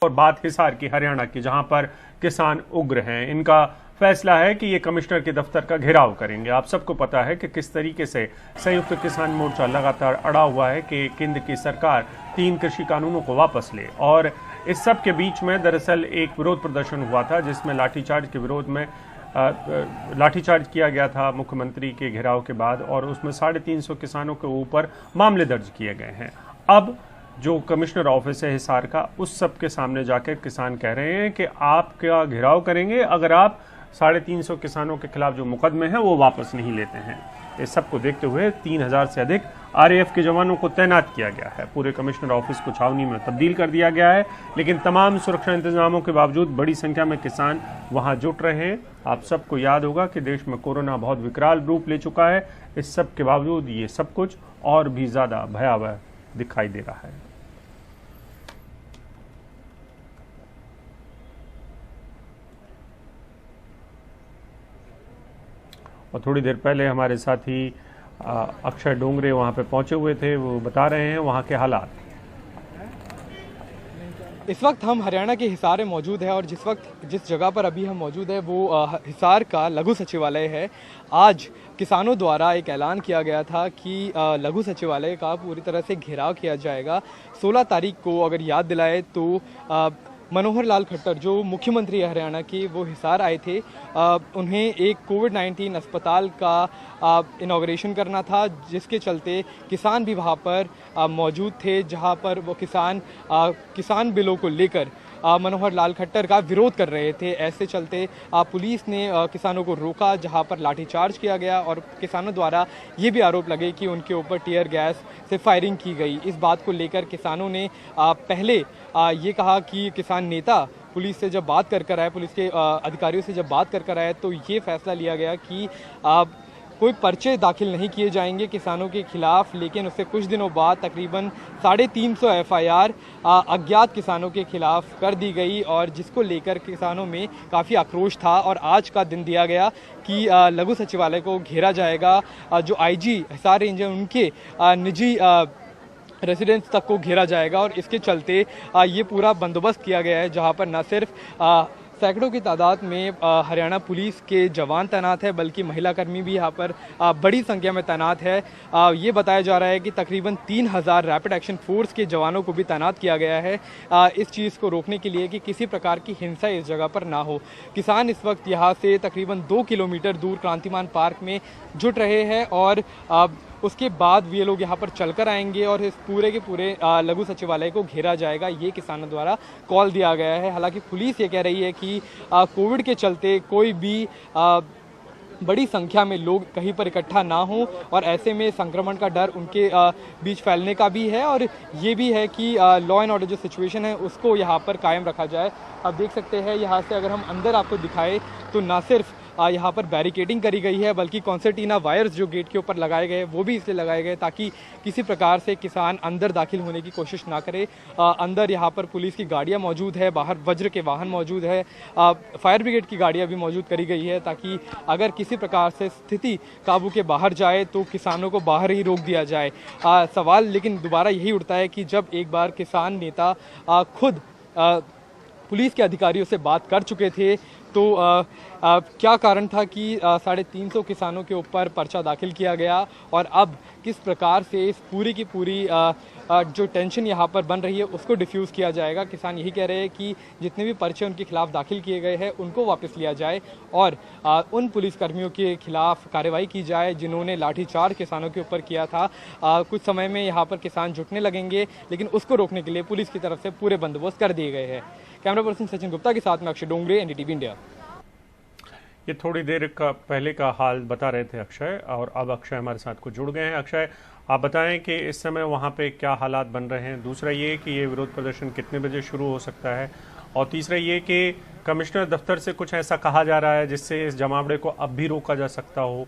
और बात हिसार की, हरियाणा की, जहां पर किसान उग्र हैं। इनका फैसला है कि ये कमिश्नर के दफ्तर का घेराव करेंगे। आप सबको पता है कि किस तरीके से संयुक्त किसान मोर्चा लगातार अड़ा हुआ है कि केंद्र की सरकार 3 कृषि कानूनों को वापस ले। और इस सब के बीच में दरअसल एक विरोध प्रदर्शन हुआ था जिसमें लाठीचार्ज के विरोध में लाठीचार्ज किया गया था मुख्यमंत्री के घेराव के बाद, और उसमें 350 किसानों के ऊपर मामले दर्ज किए गए हैं। अब जो कमिश्नर ऑफिस है हिसार का, उस सब के सामने जाकर किसान कह रहे हैं कि आप क्या घेराव करेंगे अगर आप 350 किसानों के खिलाफ जो मुकदमे हैं वो वापस नहीं लेते हैं। इस सब को देखते हुए 3000 से अधिक आरएएफ के जवानों को तैनात किया गया है। पूरे कमिश्नर ऑफिस को छावनी में तब्दील कर दिया गया है, लेकिन तमाम सुरक्षा इंतजामों के बावजूद बड़ी संख्या में किसान वहां जुट रहे हैं। आप सबको याद होगा कि देश में कोरोना बहुत विकराल रूप ले चुका है। इस सब के बावजूद ये सब कुछ और भी ज्यादा भयावह दिखाई दे रहा है। और थोड़ी देर पहले हमारे साथी अक्षय डोंगरे वहां पे पहुंचे हुए थे, वो बता रहे हैं वहां के हालात। इस वक्त हम हरियाणा के हिसार में मौजूद है और जिस जगह पर अभी हम मौजूद है वो हिसार का लघु सचिवालय है। आज किसानों द्वारा एक ऐलान किया गया था कि लघु सचिवालय का पूरी तरह से घेराव किया जाएगा। 16 तारीख को अगर याद दिलाए तो मनोहर लाल खट्टर जो मुख्यमंत्री है हरियाणा के, वो हिसार आए थे। उन्हें एक कोविड-19 अस्पताल का इनॉग्रेशन करना था, जिसके चलते किसान भी वहाँ पर मौजूद थे, जहाँ पर वो किसान बिलों को लेकर मनोहर लाल खट्टर का विरोध कर रहे थे। ऐसे चलते पुलिस ने किसानों को रोका, जहां पर लाठीचार्ज किया गया और किसानों द्वारा ये भी आरोप लगे कि उनके ऊपर टीयर गैस से फायरिंग की गई। इस बात को लेकर किसानों ने पहले ये कहा कि किसान नेता पुलिस से जब बात कर आए, पुलिस के अधिकारियों से जब बात कर आए, तो ये फैसला लिया गया कि कोई पर्चे दाखिल नहीं किए जाएंगे किसानों के खिलाफ। लेकिन उससे कुछ दिनों बाद तकरीबन 350 एफआईआर अज्ञात किसानों के खिलाफ कर दी गई, और जिसको लेकर किसानों में काफ़ी आक्रोश था। और आज का दिन दिया गया कि लघु सचिवालय को घेरा जाएगा। जो आईजी हिसार रेंज है उनके निजी रेसिडेंस तक को घेरा जाएगा, और इसके चलते ये पूरा बंदोबस्त किया गया है, जहाँ पर न सिर्फ सैकड़ों की तादाद में हरियाणा पुलिस के जवान तैनात है, बल्कि महिला कर्मी भी यहाँ पर बड़ी संख्या में तैनात है। ये बताया जा रहा है कि तकरीबन 3000 रैपिड एक्शन फोर्स के जवानों को भी तैनात किया गया है इस चीज़ को रोकने के लिए कि किसी प्रकार की हिंसा इस जगह पर ना हो। किसान इस वक्त यहाँ से तकरीबन 2 किलोमीटर दूर क्रांतिमान पार्क में जुट रहे हैं, और उसके बाद ये लोग यहाँ पर चलकर आएंगे और इस पूरे के पूरे लघु सचिवालय को घेरा जाएगा। ये किसानों द्वारा कॉल दिया गया है। हालांकि पुलिस ये कह रही है कि कोविड के चलते कोई भी बड़ी संख्या में लोग कहीं पर इकट्ठा ना हो, और ऐसे में संक्रमण का डर उनके बीच फैलने का भी है, और ये भी है कि लॉ एंड ऑर्डर जो सिचुएशन है उसको यहाँ पर कायम रखा जाए। आप देख सकते हैं यहाँ से अगर हम अंदर आपको दिखाएं तो ना सिर्फ यहाँ पर बैरिकेडिंग करी गई है, बल्कि कॉन्सर्टीना वायर्स जो गेट के ऊपर लगाए गए वो भी इसलिए लगाए गए ताकि किसी प्रकार से किसान अंदर दाखिल होने की कोशिश ना करे। अंदर यहाँ पर पुलिस की गाड़ियाँ मौजूद है, बाहर वज्र के वाहन मौजूद है, फायर ब्रिगेड की गाड़ियाँ भी मौजूद करी गई है, ताकि अगर किसी प्रकार से स्थिति काबू के बाहर जाए तो किसानों को बाहर ही रोक दिया जाए। सवाल लेकिन दोबारा यही उठता है कि जब एक बार किसान नेता खुद पुलिस के अधिकारियों से बात कर चुके थे, तो क्या कारण था कि 350 किसानों के ऊपर पर्चा दाखिल किया गया, और अब किस प्रकार से इस पूरी की पूरी जो टेंशन यहाँ पर बन रही है उसको डिफ्यूज़ किया जाएगा। किसान यही कह रहे हैं कि जितने भी पर्चे उनके खिलाफ दाखिल किए गए हैं उनको वापस लिया जाए, और उन पुलिसकर्मियों के खिलाफ कार्रवाई की जाए जिन्होंने लाठीचार्ज किसानों के ऊपर किया था। कुछ समय में यहाँ पर किसान जुटने लगेंगे, लेकिन उसको रोकने के लिए पुलिस की तरफ से पूरे बंदोबस्त कर दिए गए हैं। कैमरा पर्सन सचिन गुप्ता के साथ में अक्षय डोंगरे, एनडीटीवी इंडिया। ये थोड़ी देर का पहले का हाल बता रहे थे अक्षय, और अब अक्षय हमारे साथ को जुड़ गए हैं। अक्षय, आप बताएं कि इस समय वहां पे क्या हालात बन रहे हैं। दूसरा ये कि ये विरोध प्रदर्शन कितने बजे शुरू हो सकता है, और तीसरा ये कि कमिश्नर दफ्तर से कुछ ऐसा कहा जा रहा है जिससे इस जमावड़े को अब भी रोका जा सकता हो।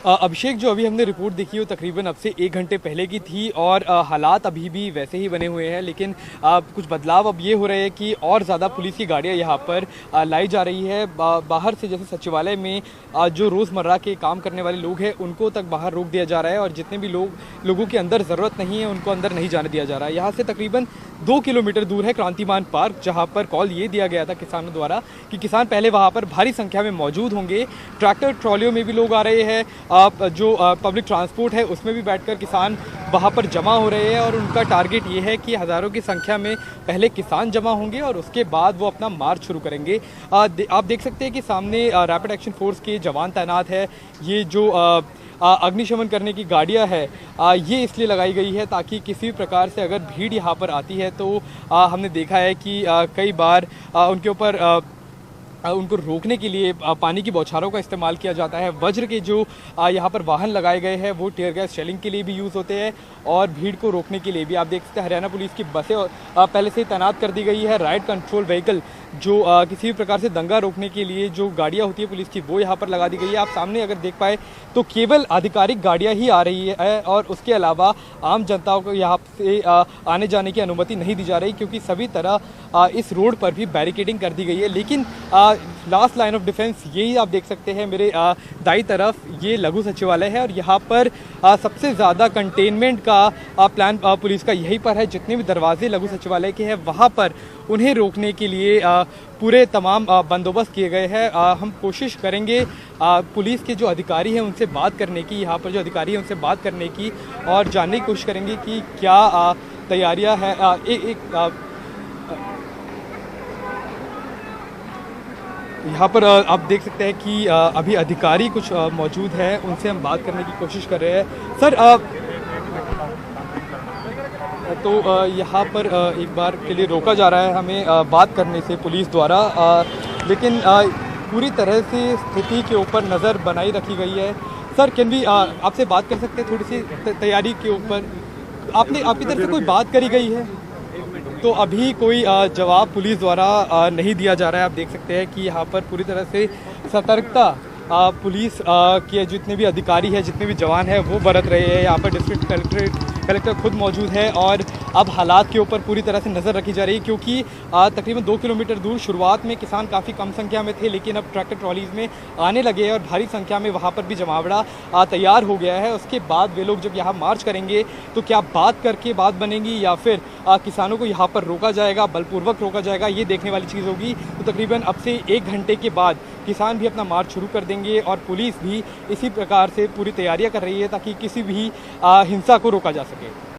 अभिषेक, जो अभी हमने रिपोर्ट देखी वो तकरीबन अब से 1 घंटे पहले की थी और हालात अभी भी वैसे ही बने हुए हैं, लेकिन कुछ बदलाव अब ये हो रहे हैं कि और ज़्यादा पुलिस की गाड़ियां यहाँ पर लाई जा रही है। बाहर से, जैसे सचिवालय में जो रोज़मर्रा के काम करने वाले लोग हैं उनको तक बाहर रोक दिया जा रहा है और जितने भी लोगों की अंदर ज़रूरत नहीं है उनको अंदर नहीं जाने दिया जा रहा है। यहाँ से तकरीबन 2 किलोमीटर दूर है क्रांतिमान पार्क, जहाँ पर कॉल ये दिया गया था किसानों द्वारा कि किसान पहले वहाँ पर भारी संख्या में मौजूद होंगे। ट्रैक्टर ट्रॉलियों में भी लोग आ रहे हैं, जो पब्लिक ट्रांसपोर्ट है उसमें भी बैठकर किसान वहाँ पर जमा हो रहे हैं और उनका टारगेट ये है कि हज़ारों की संख्या में पहले किसान जमा होंगे और उसके बाद वो अपना मार्च शुरू करेंगे। आप देख सकते हैं कि सामने रैपिड एक्शन फोर्स के जवान तैनात है। ये जो अग्निशमन करने की गाड़ियां है ये इसलिए लगाई गई है ताकि किसी प्रकार से अगर भीड़ यहाँ पर आती है तो हमने देखा है कि कई बार उनके ऊपर उनको रोकने के लिए पानी की बौछारों का इस्तेमाल किया जाता है। वज्र के जो यहाँ पर वाहन लगाए गए हैं वो टियर गैस शेलिंग के लिए भी यूज़ होते हैं और भीड़ को रोकने के लिए भी। आप देख सकते हैं हरियाणा पुलिस की बसें पहले से ही तैनात कर दी गई है। राइट कंट्रोल व्हीकल, जो किसी भी प्रकार से दंगा रोकने के लिए जो गाड़ियाँ होती है पुलिस की, वो यहाँ पर लगा दी गई है। आप सामने अगर देख पाए तो केवल आधिकारिक गाड़ियाँ ही आ रही है और उसके अलावा आम जनता को यहाँ से आने जाने की अनुमति नहीं दी जा रही, क्योंकि सभी तरह इस रोड पर भी बैरिकेडिंग कर दी गई है। लेकिन लास्ट लाइन ऑफ डिफेंस यही आप देख सकते हैं मेरे दाई तरफ, ये लघु सचिवालय है और यहाँ पर सबसे ज़्यादा कंटेनमेंट का प्लान पुलिस का यहीं पर है। जितने भी दरवाजे लघु सचिवालय के हैं वहाँ पर उन्हें रोकने के लिए पूरे तमाम बंदोबस्त किए गए हैं। हम कोशिश करेंगे पुलिस के जो अधिकारी हैं उनसे बात करने की, यहाँ पर जो अधिकारी हैं उनसे बात करने की और जानने की कोशिश करेंगे कि क्या तैयारियाँ हैं। यहाँ पर आप देख सकते हैं कि अभी अधिकारी कुछ मौजूद हैं, उनसे हम बात करने की कोशिश कर रहे हैं। सर, तो यहाँ पर एक बार के लिए रोका जा रहा है हमें बात करने से पुलिस द्वारा, लेकिन पूरी तरह से स्थिति के ऊपर नज़र बनाई रखी गई है। सर, कैन भी आपसे बात कर सकते हैं थोड़ी सी तैयारी के ऊपर? आपकी तरफ से कोई बात करी गई है? तो अभी कोई जवाब पुलिस द्वारा नहीं दिया जा रहा है। आप देख सकते हैं कि यहाँ पर पूरी तरह से सतर्कता पुलिस के जितने भी अधिकारी हैं, जितने भी जवान हैं वो बरत रहे हैं। यहाँ पर डिस्ट्रिक्ट कलेक्टर खुद मौजूद है और अब हालात के ऊपर पूरी तरह से नज़र रखी जा रही है, क्योंकि तकरीबन 2 किलोमीटर दूर शुरुआत में किसान काफ़ी कम संख्या में थे, लेकिन अब ट्रैक्टर ट्रॉलीज में आने लगे हैं और भारी संख्या में वहाँ पर भी जमावड़ा तैयार हो गया है। उसके बाद वे लोग जब यहाँ मार्च करेंगे तो क्या बात करके बात बनेगी या फिर किसानों को यहाँ पर रोका जाएगा, बलपूर्वक रोका जाएगा, ये देखने वाली चीज़ होगी। तो तकरीबन अब से 1 घंटे के बाद किसान भी अपना मार्च शुरू कर देंगे और पुलिस भी इसी प्रकार से पूरी तैयारियां कर रही है ताकि किसी भी हिंसा को रोका जा सके।